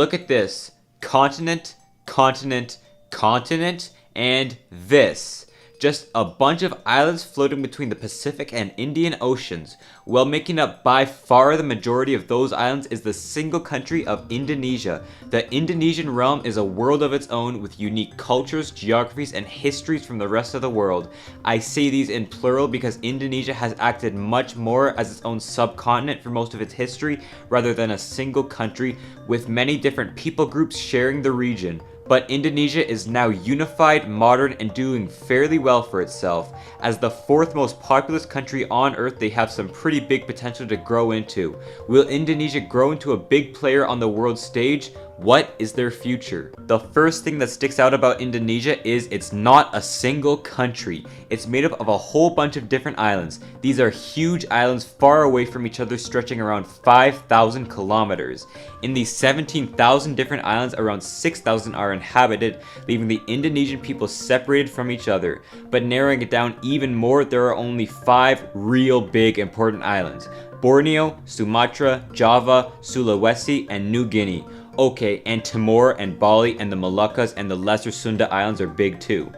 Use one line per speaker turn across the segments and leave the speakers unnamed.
Look at this. Continent, continent, continent, and this. Just a bunch of islands floating between the Pacific and Indian Oceans. While making up by far the majority of those islands is the single country of Indonesia. The Indonesian realm is a world of its own with unique cultures, geographies, and histories from the rest of the world. I say these in plural because Indonesia has acted much more as its own subcontinent for most of its history rather than a single country, with many different people groups sharing the region. But Indonesia is now unified, modern, and doing fairly well for itself. As the fourth most populous country on Earth, they have some pretty big potential to grow into. Will Indonesia grow into a big player on the world stage? What is their future? The first thing that sticks out about Indonesia is it's not a single country. It's made up of a whole bunch of different islands. These are huge islands far away from each other, stretching around 5,000 kilometers. In these 17,000 different islands, around 6,000 are inhabited, leaving the Indonesian people separated from each other. But narrowing it down even more, there are only 5 real big important islands: Borneo, Sumatra, Java, Sulawesi, and New Guinea. Okay, and Timor and Bali and the Moluccas and the Lesser Sunda Islands are big too.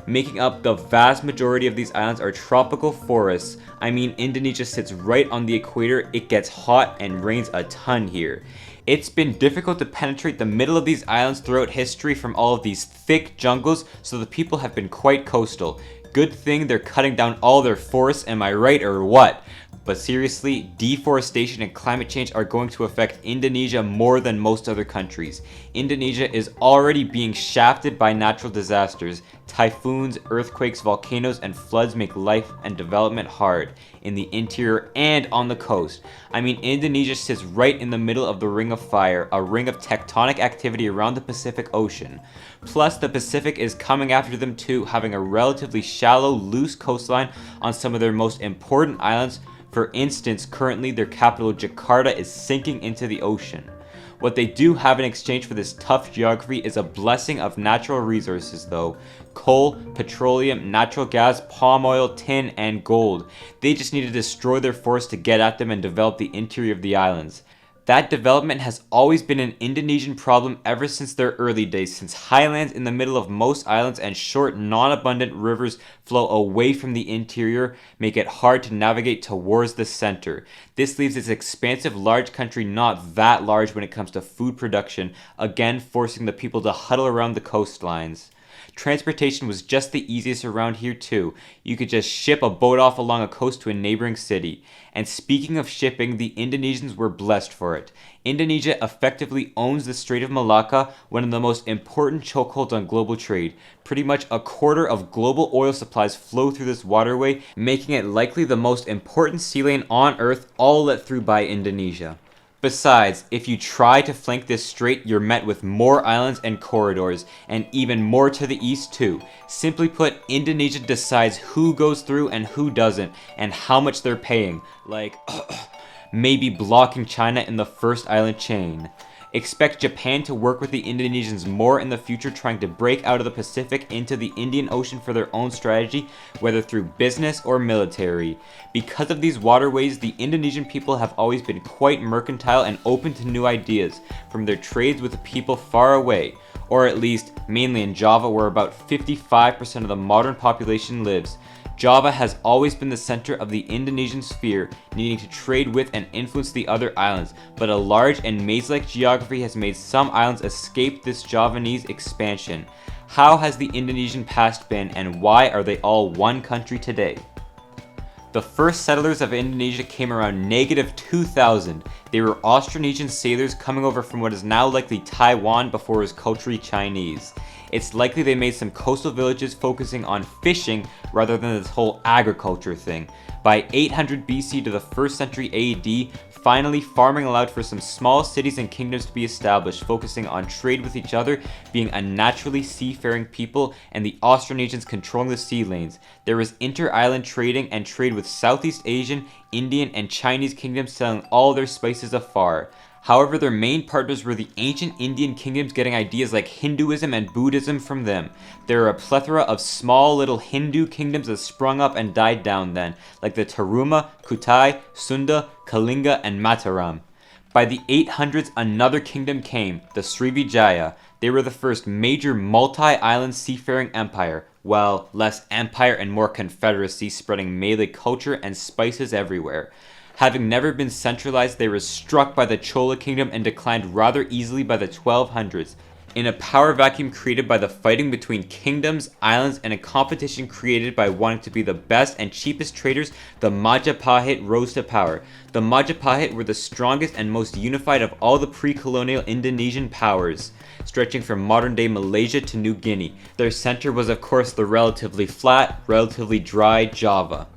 Making up the vast majority of these islands are tropical forests. I mean, Indonesia sits right on the equator. It gets hot and rains a ton here. It's been difficult to penetrate the middle of these islands throughout history from all of these thick jungles, so the people have been quite coastal. Good thing they're cutting down all their forests, am I right or what? But seriously, deforestation and climate change are going to affect Indonesia more than most other countries. Indonesia is already being shafted by natural disasters. Typhoons, earthquakes, volcanoes, and floods make life and development hard in the interior and on the coast. I mean, Indonesia sits right in the middle of the Ring of Fire, a ring of tectonic activity around the Pacific Ocean. Plus, the Pacific is coming after them too, having a relatively shallow, loose coastline on some of their most important islands. For instance, currently their capital Jakarta is sinking into the ocean. What they do have in exchange for this tough geography is a blessing of natural resources though. Coal, petroleum, natural gas, palm oil, tin, and gold. They just need to destroy their forests to get at them and develop the interior of the islands. That development has always been an Indonesian problem ever since their early days, since highlands in the middle of most islands and short, non-abundant rivers flow away from the interior make it hard to navigate towards the center. This leaves this expansive, large country not that large when it comes to food production, again forcing the people to huddle around the coastlines. Transportation was just the easiest around here too. You could just ship a boat off along a coast to a neighboring city. And speaking of shipping, the Indonesians were blessed for it. Indonesia effectively owns the Strait of Malacca, one of the most important chokeholds on global trade. Pretty much a quarter of global oil supplies flow through this waterway, making it likely the most important sea lane on Earth, all let through by Indonesia. Besides, if you try to flank this strait, you're met with more islands and corridors, and even more to the east too. Simply put, Indonesia decides who goes through and who doesn't, and how much they're paying. Like, maybe blocking China in the first island chain. Expect Japan to work with the Indonesians more in the future, trying to break out of the Pacific into the Indian Ocean for their own strategy, whether through business or military. Because of these waterways, the Indonesian people have always been quite mercantile and open to new ideas, from their trades with the people far away, or at least mainly in Java, where about 55% of the modern population lives. Java has always been the center of the Indonesian sphere, needing to trade with and influence the other islands, but a large and maze-like geography has made some islands escape this Javanese expansion. How has the Indonesian past been, and why are they all one country today? The first settlers of Indonesia came around -2000. They were Austronesian sailors coming over from what is now likely Taiwan before it was culturally Chinese. It's likely they made some coastal villages focusing on fishing rather than this whole agriculture thing. By 800 BC to the 1st century AD, finally farming allowed for some small cities and kingdoms to be established, focusing on trade with each other, being a naturally seafaring people, and the Austronesians controlling the sea lanes. There was inter-island trading and trade with Southeast Asian, Indian, and Chinese kingdoms selling all their spices afar. However, their main partners were the ancient Indian kingdoms, getting ideas like Hinduism and Buddhism from them. There are a plethora of small little Hindu kingdoms that sprung up and died down then, like the Taruma, Kutai, Sunda, Kalinga, and Mataram. By the 800s, another kingdom came, the Srivijaya. They were the first major multi-island seafaring empire. Well, less empire and more confederacy, spreading Malay culture and spices everywhere. Having never been centralized, they were struck by the Chola kingdom and declined rather easily by the 1200s. In a power vacuum created by the fighting between kingdoms, islands, and a competition created by wanting to be the best and cheapest traders, the Majapahit rose to power. The Majapahit were the strongest and most unified of all the pre-colonial Indonesian powers, stretching from modern-day Malaysia to New Guinea. Their center was of course the relatively flat, relatively dry Java.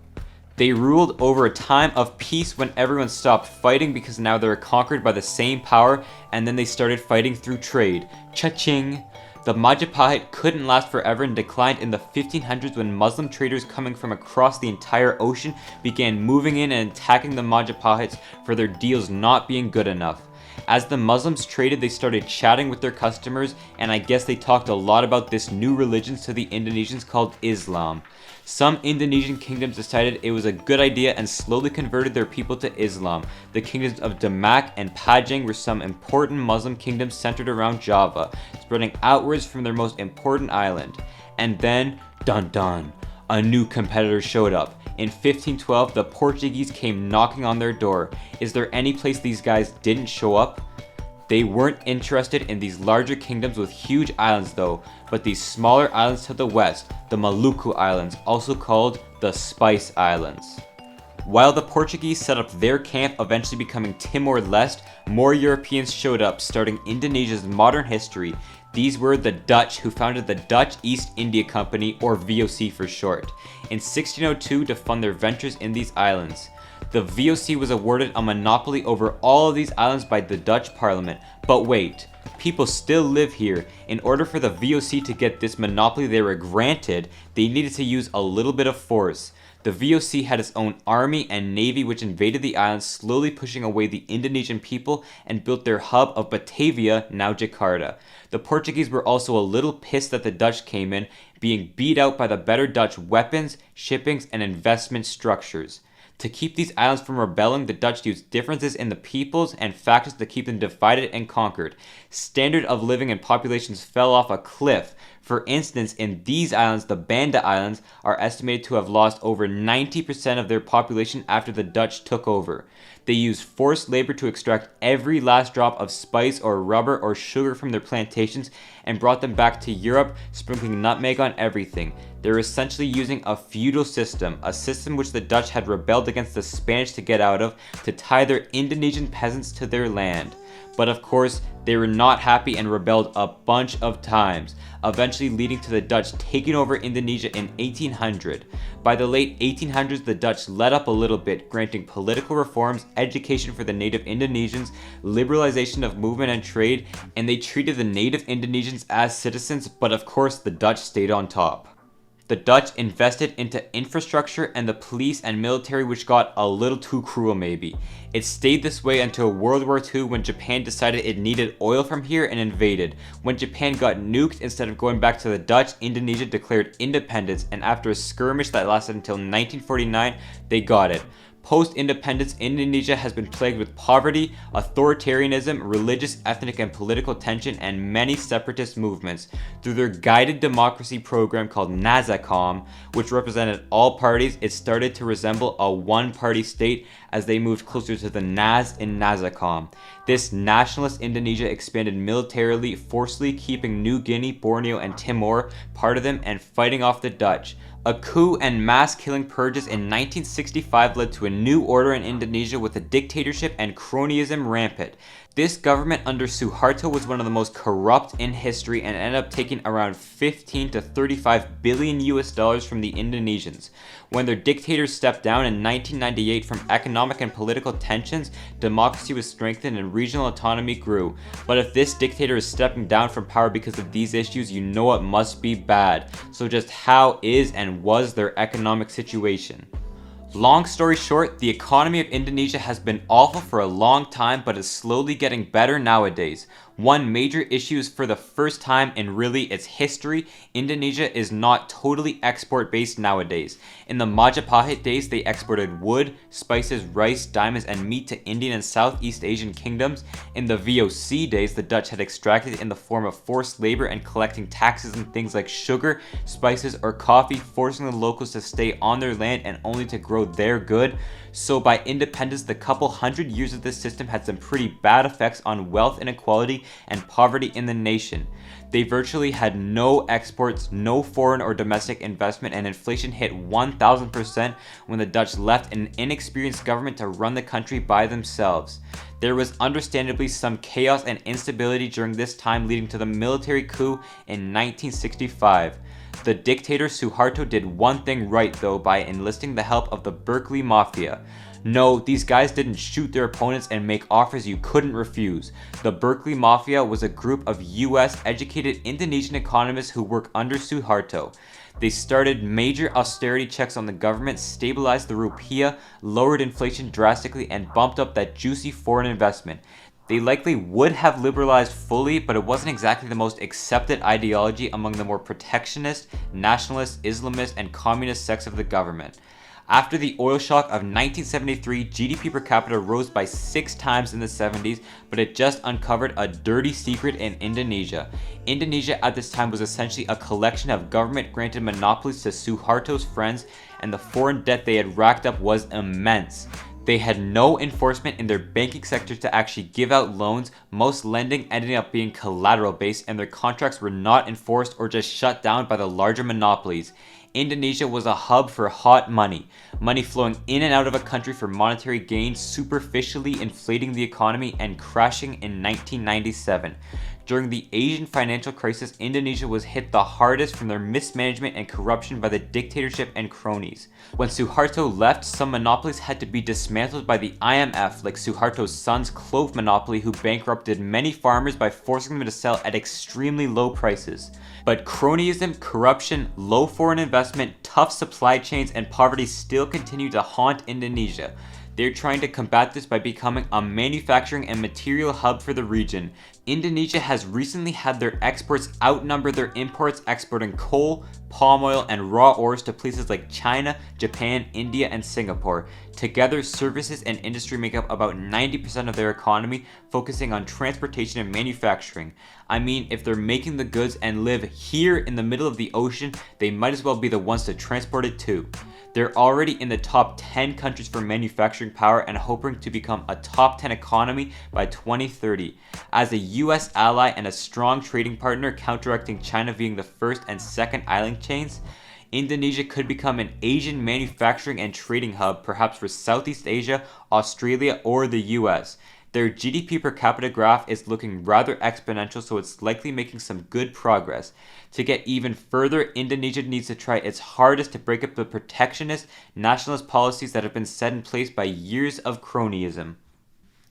They ruled over a time of peace when everyone stopped fighting because now they were conquered by the same power, and then they started fighting through trade. Cha-ching! The Majapahit couldn't last forever and declined in the 1500s when Muslim traders coming from across the entire ocean began moving in and attacking the Majapahits for their deals not being good enough. As the Muslims traded, they started chatting with their customers, and I guess they talked a lot about this new religion to the Indonesians called Islam. Some Indonesian kingdoms decided it was a good idea and slowly converted their people to Islam. The kingdoms of Demak and Pajang were some important Muslim kingdoms centered around Java, spreading outwards from their most important island. And then, dun dun, a new competitor showed up. In 1512, the Portuguese came knocking on their door. Is there any place these guys didn't show up? They weren't interested in these larger kingdoms with huge islands though, but these smaller islands to the west, the Maluku Islands, also called the Spice Islands. While the Portuguese set up their camp, eventually becoming Timor-Leste, more Europeans showed up, starting Indonesia's modern history. These were the Dutch, who founded the Dutch East India Company, or VOC for short, in 1602 to fund their ventures in these islands. The VOC was awarded a monopoly over all of these islands by the Dutch Parliament. But wait, people still live here. In order for the VOC to get this monopoly they were granted, they needed to use a little bit of force. The VOC had its own army and navy which invaded the islands, slowly pushing away the Indonesian people and built their hub of Batavia, now Jakarta. The Portuguese were also a little pissed that the Dutch came in, being beat out by the better Dutch weapons, shippings, and investment structures. To keep these islands from rebelling, the Dutch used differences in the peoples and factors to keep them divided and conquered. Standard of living and populations fell off a cliff. For instance, in these islands, the Banda Islands are estimated to have lost over 90% of their population after the Dutch took over. They used forced labor to extract every last drop of spice or rubber or sugar from their plantations and brought them back to Europe, sprinkling nutmeg on everything. They were essentially using a feudal system, a system which the Dutch had rebelled against the Spanish to get out of, to tie their Indonesian peasants to their land. But of course, they were not happy and rebelled a bunch of times, eventually leading to the Dutch taking over Indonesia in 1800. By the late 1800s, the Dutch let up a little bit, granting political reforms, education for the native Indonesians, liberalization of movement and trade, and they treated the native Indonesians as citizens, but of course the Dutch stayed on top. The Dutch invested into infrastructure and the police and military, which got a little too cruel maybe. It stayed this way until World War II, when Japan decided it needed oil from here and invaded. When Japan got nuked, instead of going back to the Dutch, Indonesia declared independence, and after a skirmish that lasted until 1949, they got it. Post-independence, Indonesia has been plagued with poverty, authoritarianism, religious, ethnic, and political tension, and many separatist movements. Through their guided democracy program called Nazacom, which represented all parties, it started to resemble a one-party state as they moved closer to the Naz in Nazacom. This nationalist Indonesia expanded militarily, forcefully keeping New Guinea, Borneo, and Timor part of them and fighting off the Dutch. A coup and mass killing purges in 1965 led to a new order in Indonesia with a dictatorship and cronyism rampant. This government under Suharto was one of the most corrupt in history and ended up taking around 15 to 35 billion US dollars from the Indonesians. When their dictators stepped down in 1998 from economic and political tensions, democracy was strengthened and regional autonomy grew. But if this dictator is stepping down from power because of these issues, you know it must be bad. So just how is and was their economic situation? Long story short, the economy of Indonesia has been awful for a long time but is slowly getting better nowadays. One major issue is for the first time in really its history, Indonesia is not totally export based nowadays. In the Majapahit days, they exported wood, spices, rice, diamonds, and meat to Indian and Southeast Asian kingdoms. In the VOC days, the Dutch had extracted in the form of forced labor and collecting taxes on things like sugar, spices, or coffee, forcing the locals to stay on their land and only to grow their good. So by independence, the couple hundred years of this system had some pretty bad effects on wealth inequality and poverty in the nation. They virtually had no exports, no foreign or domestic investment, and inflation hit 1000% when the Dutch left an inexperienced government to run the country by themselves. There was understandably some chaos and instability during this time, leading to the military coup in 1965. The dictator Suharto did one thing right though by enlisting the help of the Berkeley Mafia. No, these guys didn't shoot their opponents and make offers you couldn't refuse. The Berkeley Mafia was a group of US educated Indonesian economists who worked under Suharto. They started major austerity checks on the government, stabilized the rupiah, lowered inflation drastically, and bumped up that juicy foreign investment. They likely would have liberalized fully, but it wasn't exactly the most accepted ideology among the more protectionist, nationalist, Islamist, and communist sects of the government. After the oil shock of 1973, GDP per capita rose by 6 times in the 70s, but it just uncovered a dirty secret in Indonesia. Indonesia at this time was essentially a collection of government-granted monopolies to Suharto's friends, and the foreign debt they had racked up was immense. They had no enforcement in their banking sector to actually give out loans, most lending ending up being collateral based, and their contracts were not enforced or just shut down by the larger monopolies. Indonesia was a hub for hot money flowing in and out of a country for monetary gain, superficially inflating the economy and crashing in 1997. During the Asian financial crisis, Indonesia was hit the hardest from their mismanagement and corruption by the dictatorship and cronies. When Suharto left, some monopolies had to be dismantled by the IMF, like Suharto's son's clove monopoly, who bankrupted many farmers by forcing them to sell at extremely low prices. But cronyism, corruption, low foreign investment, tough supply chains, and poverty still continue to haunt Indonesia. They're trying to combat this by becoming a manufacturing and material hub for the region. Indonesia has recently had their exports outnumber their imports, exporting coal, palm oil, and raw ores to places like China, Japan, India, and Singapore. Together, services and industry make up about 90% of their economy, focusing on transportation and manufacturing. I mean, if they're making the goods and live here in the middle of the ocean, they might as well be the ones to transport it too. They're already in the top 10 countries for manufacturing power and hoping to become a top 10 economy by 2030. As a US ally and a strong trading partner counteracting China being the first and second island chains, Indonesia could become an Asian manufacturing and trading hub, perhaps for Southeast Asia, Australia, or the US. Their GDP per capita graph is looking rather exponential, so it's likely making some good progress. To get even further, Indonesia needs to try its hardest to break up the protectionist, nationalist policies that have been set in place by years of cronyism.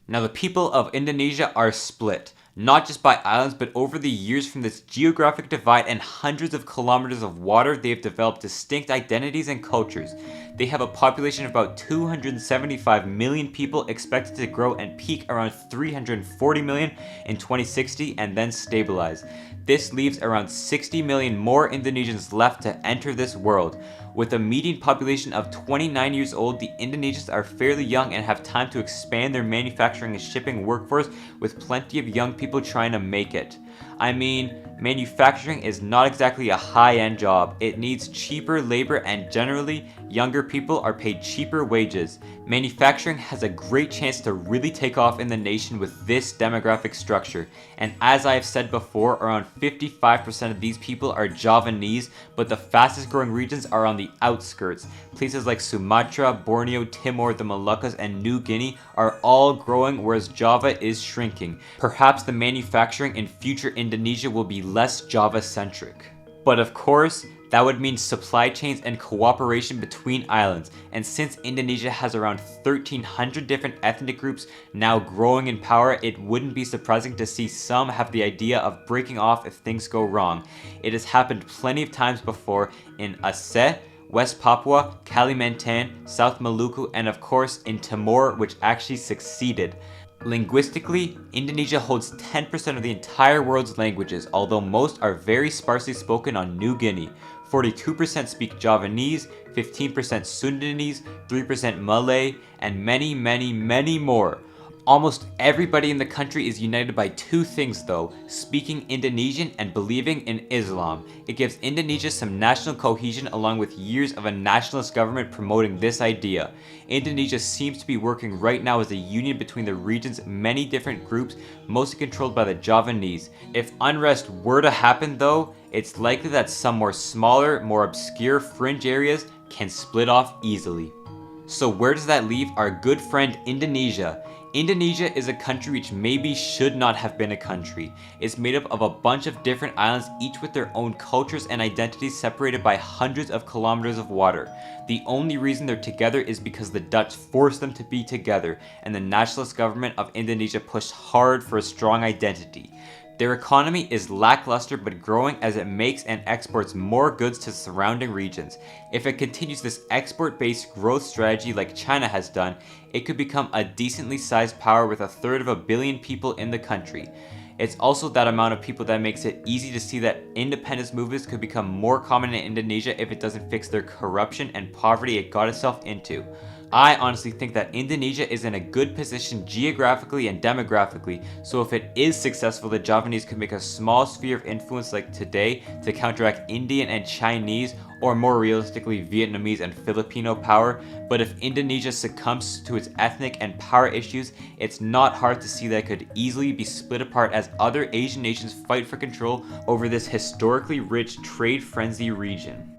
Now, the people of Indonesia are split, not just by islands, but over the years from this geographic divide and hundreds of kilometers of water, they have developed distinct identities and cultures. They have a population of about 275 million people, expected to grow and peak around 340 million in 2060 and then stabilize. This leaves around 60 million more Indonesians left to enter this world. With a median population of 29 years old, the Indonesians are fairly young and have time to expand their manufacturing and shipping workforce, with plenty of young people trying to make it. I mean, manufacturing is not exactly a high-end job. It needs cheaper labor, and generally, younger people are paid cheaper wages. Manufacturing has a great chance to really take off in the nation with this demographic structure. And as I have said before, around 55% of these people are Javanese, but the fastest growing regions are on the outskirts. Places like Sumatra, Borneo, Timor, the Moluccas, and New Guinea are all growing, whereas Java is shrinking. Perhaps the manufacturing in future Indonesia will be less Java-centric. But of course, that would mean supply chains and cooperation between islands, and since Indonesia has around 1,300 different ethnic groups now growing in power, it wouldn't be surprising to see some have the idea of breaking off if things go wrong. It has happened plenty of times before in Aceh, West Papua, Kalimantan, South Maluku, and of course in Timor, which actually succeeded. Linguistically, Indonesia holds 10% of the entire world's languages, although most are very sparsely spoken on New Guinea. 42% speak Javanese, 15% Sundanese, 3% Malay, and many, many, many more. Almost everybody in the country is united by two things though, speaking Indonesian and believing in Islam. It gives Indonesia some national cohesion along with years of a nationalist government promoting this idea. Indonesia seems to be working right now as a union between the region's many different groups, mostly controlled by the Javanese. If unrest were to happen though, it's likely that some more smaller, more obscure fringe areas can split off easily. So where does that leave our good friend Indonesia? Indonesia is a country which maybe should not have been a country. It's made up of a bunch of different islands, each with their own cultures and identities separated by hundreds of kilometers of water. The only reason they're together is because the Dutch forced them to be together, and the nationalist government of Indonesia pushed hard for a strong identity. Their economy is lackluster but growing as it makes and exports more goods to surrounding regions. If it continues this export-based growth strategy like China has done, it could become a decently sized power with 1/3 of a billion people in the country. It's also that amount of people that makes it easy to see that independence movements could become more common in Indonesia if it doesn't fix their corruption and poverty it got itself into. I honestly think that Indonesia is in a good position geographically and demographically, so if it is successful, the Javanese could make a small sphere of influence like today to counteract Indian and Chinese, or more realistically Vietnamese and Filipino power. But if Indonesia succumbs to its ethnic and power issues, it's not hard to see that it could easily be split apart as other Asian nations fight for control over this historically rich, trade-frenzy region.